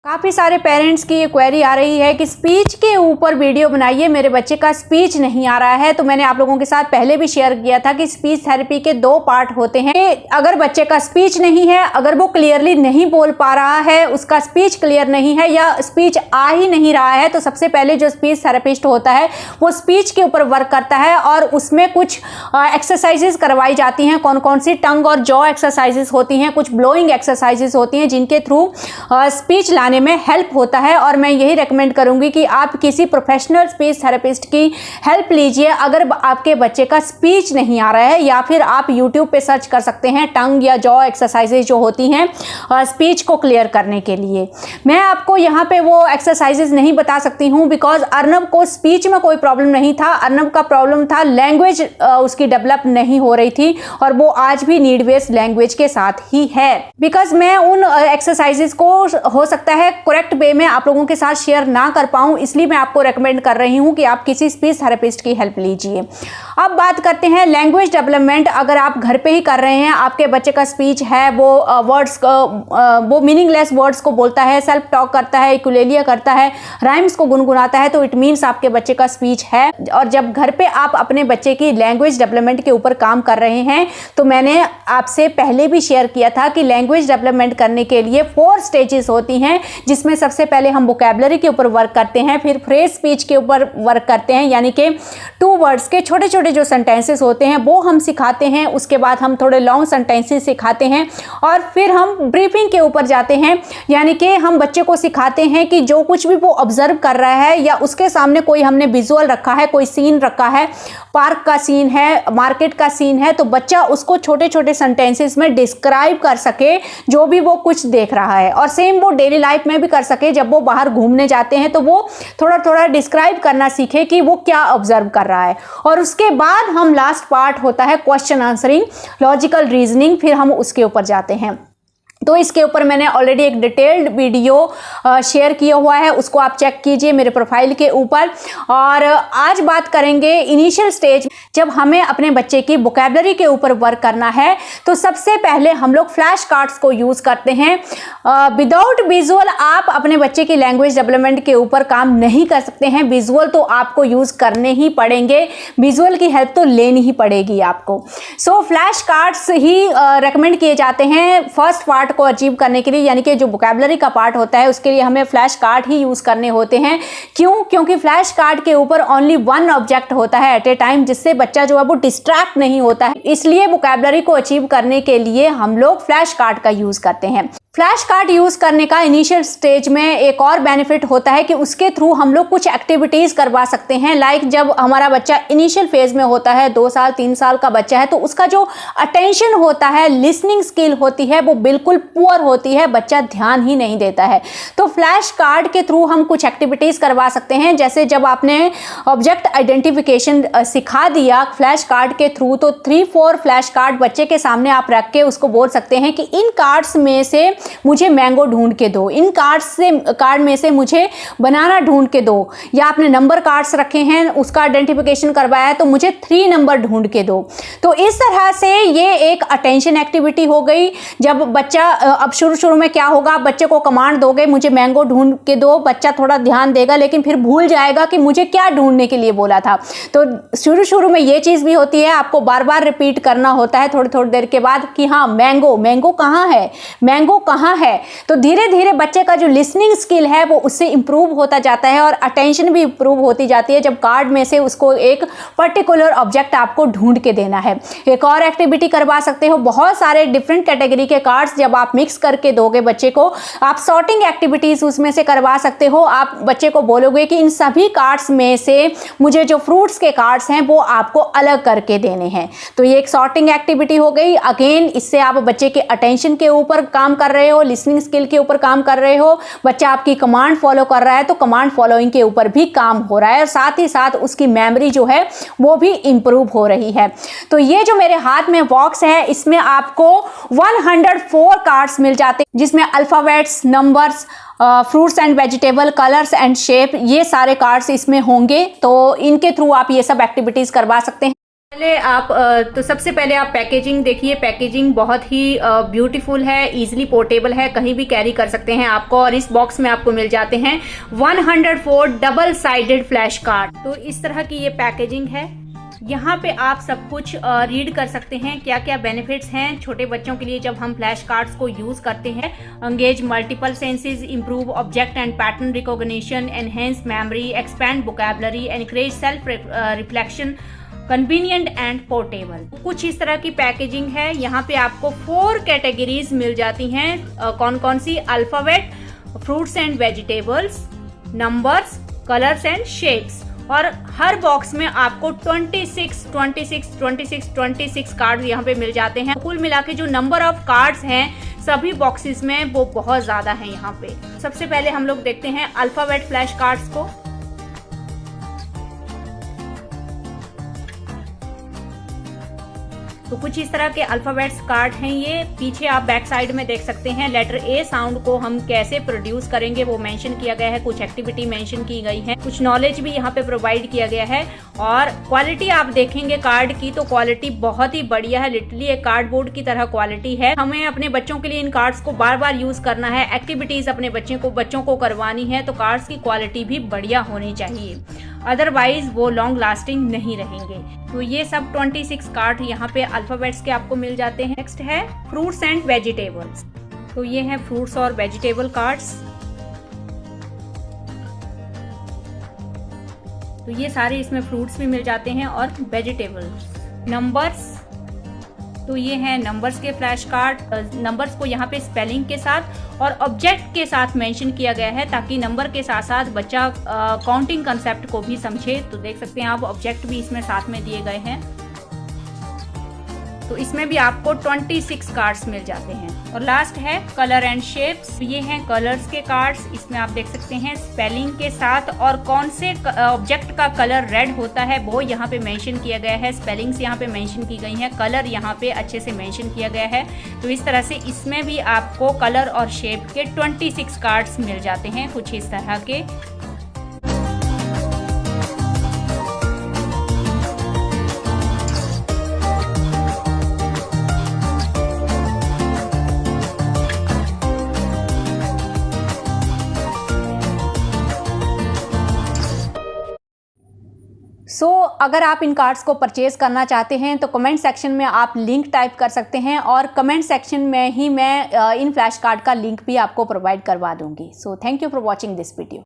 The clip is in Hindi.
काफ़ी सारे पेरेंट्स की ये क्वेरी आ रही है कि स्पीच के ऊपर वीडियो बनाइए, मेरे बच्चे का स्पीच नहीं आ रहा है। तो मैंने आप लोगों के साथ पहले भी शेयर किया था कि स्पीच थेरेपी के 2 पार्ट होते हैं। अगर बच्चे का स्पीच नहीं है, अगर वो क्लियरली नहीं बोल पा रहा है, उसका स्पीच क्लियर नहीं है या स्पीच आ ही नहीं रहा है, तो सबसे पहले जो स्पीच थेरेपिस्ट होता है वो स्पीच के ऊपर वर्क करता है और उसमें कुछ एक्सरसाइजेज करवाई जाती हैं। कौन कौन सी टंग और जॉ एक्सरसाइजेज होती हैं, कुछ ब्लोइंग एक्सरसाइजेज होती हैं जिनके थ्रू स्पीच लाने में हेल्प होता है। और मैं यही रेकमेंड करूंगी कि आप किसी प्रोफेशनल स्पीच थेरेपिस्ट की हेल्प लीजिए अगर आपके बच्चे का स्पीच नहीं आ रहा है, या फिर आप यूट्यूब पे सर्च कर सकते हैं टंग या जॉ एक्सरसाइजेज जो होती हैं स्पीच को क्लियर करने के लिए। मैं आपको यहाँ पे वो एक्सरसाइजेज नहीं बता सकती हूँ बिकॉज अर्नब को स्पीच में कोई प्रॉब्लम नहीं था, अर्नब का प्रॉब्लम था लैंग्वेज उसकी डेवलप नहीं हो रही थी और वो आज भी नीड बेस्ड लैंग्वेज के साथ ही है। बिकॉज मैं उन एक्सरसाइजेज को हो सकता है करेक्ट वे में आप लोगों के साथ शेयर ना कर पाऊं, इसलिए मैं आपको रेकमेंड कर रही हूं कि आप किसी स्पीच थेरेपिस्ट की हेल्प लीजिए। अब बात करते हैं लैंग्वेज डेवलपमेंट। अगर आप घर पे ही कर रहे हैं, आपके बच्चे का स्पीच है वो वर्ड्स वो मीनिंगलेस वर्ड्स को बोलता है, सेल्फ टॉक करता है, यूकुलेलिया करता है, राइम्स को गुनगुनाता है, तो इट मीन्स आपके बच्चे का स्पीच है। और जब घर पे आप अपने बच्चे की लैंग्वेज डेवलपमेंट के ऊपर काम कर रहे हैं, तो मैंने आपसे पहले भी शेयर किया था कि लैंग्वेज डेवलपमेंट करने के लिए 4 स्टेजेस होती हैं, जिसमें सबसे पहले हम वोकैबुलरी के ऊपर वर्क करते हैं, फिर फ्रेज स्पीच के ऊपर वर्क करते हैं, यानी कि 2 वर्ड्स के छोटे छोटे जो सेंटेंसेस होते हैं वो हम सिखाते हैं। उसके बाद हम थोड़े लॉन्ग सेंटेंसेस सिखाते हैं और फिर हम ब्रीफिंग के ऊपर जाते हैं, यानी कि हम बच्चे को सिखाते हैं कि जो कुछ भी वो ऑब्जर्व कर रहा है या उसके सामने कोई हमने विजुअल रखा है, कोई सीन रखा है, पार्क का सीन है, मार्केट का सीन है, तो बच्चा उसको छोटे छोटे सेंटेंसेस में डिस्क्राइब कर सके जो भी वो कुछ देख रहा है। और सेम वो डेली लाइफ में भी कर सके, जब वो बाहर घूमने जाते हैं तो वो थोड़ा थोड़ा डिस्क्राइब करना सीखे कि वो क्या ऑब्जर्व कर रहा है। और उसके बाद हम लास्ट पार्ट होता है क्वेश्चन आंसरिंग, लॉजिकल रीजनिंग, फिर हम उसके ऊपर जाते हैं। तो इसके ऊपर मैंने ऑलरेडी एक डिटेल्ड वीडियो शेयर किया हुआ है, उसको आप चेक कीजिए मेरे प्रोफाइल के ऊपर। और आज बात करेंगे इनिशियल स्टेज, जब हमें अपने बच्चे की वोकैबुलरी के ऊपर वर्क करना है तो सबसे पहले हम लोग फ्लैश कार्ड्स को यूज़ करते हैं। विदाउट विजुअल आप अपने बच्चे की लैंग्वेज डेवलपमेंट के ऊपर काम नहीं कर सकते हैं। विजुअल तो आपको यूज़ करने ही पड़ेंगे, विजुअल की हेल्प तो लेनी ही पड़ेगी आपको। सो फ्लैश कार्ड्स ही रेकमेंड किए जाते हैं फर्स्ट पार्ट को अचीव करने के लिए, यानी कि जो वोकैबुलरी का पार्ट होता है उसके लिए हमें फ्लैश कार्ड ही यूज करने होते हैं। क्यों? क्योंकि फ्लैश कार्ड के ऊपर ओनली 1 ऑब्जेक्ट होता है एट ए टाइम, जिससे बच्चा जो है वो डिस्ट्रैक्ट नहीं होता है। इसलिए वोकैबुलरी को अचीव करने के लिए हम लोग फ्लैश कार्ड का यूज करते हैं। फ्लैश कार्ड यूज करने का इनिशियल स्टेज में एक और बेनिफिट होता है कि उसके थ्रू हम लोग कुछ एक्टिविटीज करवा सकते हैं। लाइक जब हमारा बच्चा इनिशियल फेज में होता है, 2 साल 3 साल का बच्चा है, तो उसका जो अटेंशन होता है, लिसनिंग स्किल होती है, वो बिल्कुल पुअर होती है, बच्चा ध्यान ही नहीं देता है। तो फ्लैश कार्ड के थ्रू हम कुछ एक्टिविटीज करवा सकते हैं। जैसे जब आपने ऑब्जेक्ट आइडेंटिफिकेशन सिखा दिया फ्लैश कार्ड के थ्रू, तो 3-4 फ्लैश कार्ड बच्चे के सामने आप रख के उसको बोल सकते हैं कि इन कार्ड्स में से मुझे मैंगो ढूंढ के दो, इन कार्ड में से मुझे बनाना ढूंढ के दो, या आपने नंबर कार्ड्स रखे हैं उसका आइडेंटिफिकेशन करवाया है तो मुझे 3 नंबर ढूंढ के दो। तो इस तरह से ये एक अटेंशन एक्टिविटी हो गई। जब बच्चा अब शुरू में क्या होगा, आप बच्चे को कमांड दोगे मुझे मैंगो ढूंढ के दो, बच्चा थोड़ा ध्यान देगा लेकिन फिर भूल जाएगा कि मुझे क्या ढूंढने के लिए बोला था। तो शुरू में ये चीज़ भी होती है, आपको बार बार रिपीट करना होता है थोड़ी देर के बाद कि हाँ मैंगो कहाँ है, मैंगो कहाँ है। तो धीरे धीरे बच्चे का जो लिसनिंग स्किल है वो उससे इंप्रूव होता जाता है और अटेंशन भी इंप्रूव होती जाती है, जब कार्ड में से उसको एक पर्टिकुलर ऑब्जेक्ट आपको ढूंढ के देना है। एक और एक्टिविटी करवा सकते हो, बहुत सारे डिफरेंट कैटेगरी के कार्ड्स जब आप मिक्स करके दोगे बच्चे को, आप सॉर्टिंग एक्टिविटीज उसमें से करवा सकते हो। आप बच्चे को बोलोगे कि इन सभी कार्ड्स में से मुझे जो फ्रूट्स के कार्ड्स हैं वो आपको अलग करके देने हैं। तो ये एक सॉर्टिंग एक्टिविटी हो गई। अगेन इससे आप बच्चे के अटेंशन के ऊपर काम कर रहे हो, लिसनिंग स्किल के ऊपर काम कर रहे हो। बच्चा आपकी कमांड फॉलो कर रहा है तो कमांड फॉलोइंग के ऊपर भी काम हो रहा है, और साथ ही साथ उसकी मेमोरी जो है वो भी इंप्रूव हो रही है। तो ये जो मेरे हाथ में बॉक्स है इसमें आपको 104 कार्ड्स मिल जाते हैं, जिसमें alphabets, numbers, fruits and vegetable, colours and shape, ये सारे कार्ड्स इसमें होंगे। तो इनके थ्रू आप ये सब एक्टिविटीज करवा सकते हैं। पहले आप तो सबसे पहले आप पैकेजिंग देखिए। पैकेजिंग बहुत ही ब्यूटीफुल है, इजीली पोर्टेबल है, कहीं भी कैरी कर सकते हैं आपको। और इस बॉक्स में आपको मिल जाते हैं 104 डबल साइडेड फ्लैश कार्ड। तो इस तरह की ये पैकेजिंग है। यहाँ पे आप सब कुछ रीड कर सकते हैं क्या क्या बेनिफिट्स हैं छोटे बच्चों के लिए जब हम फ्लैश कार्ड्स को यूज करते हैं। Engage multiple senses, improve object and pattern recognition, enhance memory, expand vocabulary, encourage self reflection, convenient and portable. कुछ इस तरह की पैकेजिंग है। यहाँ पे आपको 4 कैटेगरीज मिल जाती हैं। कौन कौन सी? Alphabet, fruits and vegetables, numbers, colours and shapes. और हर बॉक्स में आपको 26 कार्ड यहाँ पे मिल जाते हैं। कुल मिला के जो नंबर ऑफ कार्ड्स हैं सभी बॉक्सेस में वो बहुत ज्यादा है यहाँ पे। सबसे पहले हम लोग देखते हैं अल्फाबेट फ्लैश कार्ड्स को। तो कुछ इस तरह के अल्फाबेट्स कार्ड हैं ये। पीछे आप बैक साइड में देख सकते हैं लेटर ए साउंड को हम कैसे प्रोड्यूस करेंगे वो मेंशन किया गया है। कुछ एक्टिविटी मेंशन की गई है, कुछ नॉलेज भी यहाँ पे प्रोवाइड किया गया है। और क्वालिटी आप देखेंगे कार्ड की तो क्वालिटी बहुत ही बढ़िया है। लिटरली एक कार्डबोर्ड की तरह क्वालिटी है। हमें अपने बच्चों के लिए इन कार्ड्स को बार बार यूज करना है, एक्टिविटीज अपने बच्चों को करवानी है, तो कार्ड्स की क्वालिटी भी बढ़िया होनी चाहिए, अदरवाइज वो लॉन्ग लास्टिंग नहीं रहेंगे। तो ये सब 26 कार्ड यहाँ पे अल्फाबेट्स के आपको मिल जाते हैं। नेक्स्ट है फ्रूट्स एंड वेजिटेबल्स। तो ये है फ्रूट्स और वेजिटेबल कार्ड्स। तो ये सारे इसमें फ्रूट्स भी मिल जाते हैं और वेजिटेबल्स। नंबर्स, तो ये हैं नंबर्स के फ्लैश कार्ड। नंबर्स को यहाँ पे स्पेलिंग के साथ और ऑब्जेक्ट के साथ मेंशन किया गया है ताकि नंबर के साथ साथ बच्चा काउंटिंग कंसेप्ट को भी समझे। तो देख सकते हैं आप ऑब्जेक्ट भी इसमें साथ में दिए गए हैं। तो इसमें भी आपको 26 कार्ड्स मिल जाते हैं। और लास्ट है कलर एंड शेप्स। ये हैं कलर्स के कार्ड्स। इसमें आप देख सकते हैं स्पेलिंग के साथ और कौन से ऑब्जेक्ट का कलर रेड होता है वो यहाँ पे मेंशन किया गया है। स्पेलिंग्स यहाँ पे मेंशन की गई हैं, कलर यहाँ पे अच्छे से मेंशन किया गया है। तो इस तरह से इसमें भी आपको कलर और शेप के 26 कार्ड्स मिल जाते हैं कुछ इस तरह के। अगर आप इन कार्ड्स को परचेज करना चाहते हैं तो कमेंट सेक्शन में आप लिंक टाइप कर सकते हैं और कमेंट सेक्शन में ही मैं इन फ्लैश कार्ड का लिंक भी आपको प्रोवाइड करवा दूंगी। So thank you for watching this video.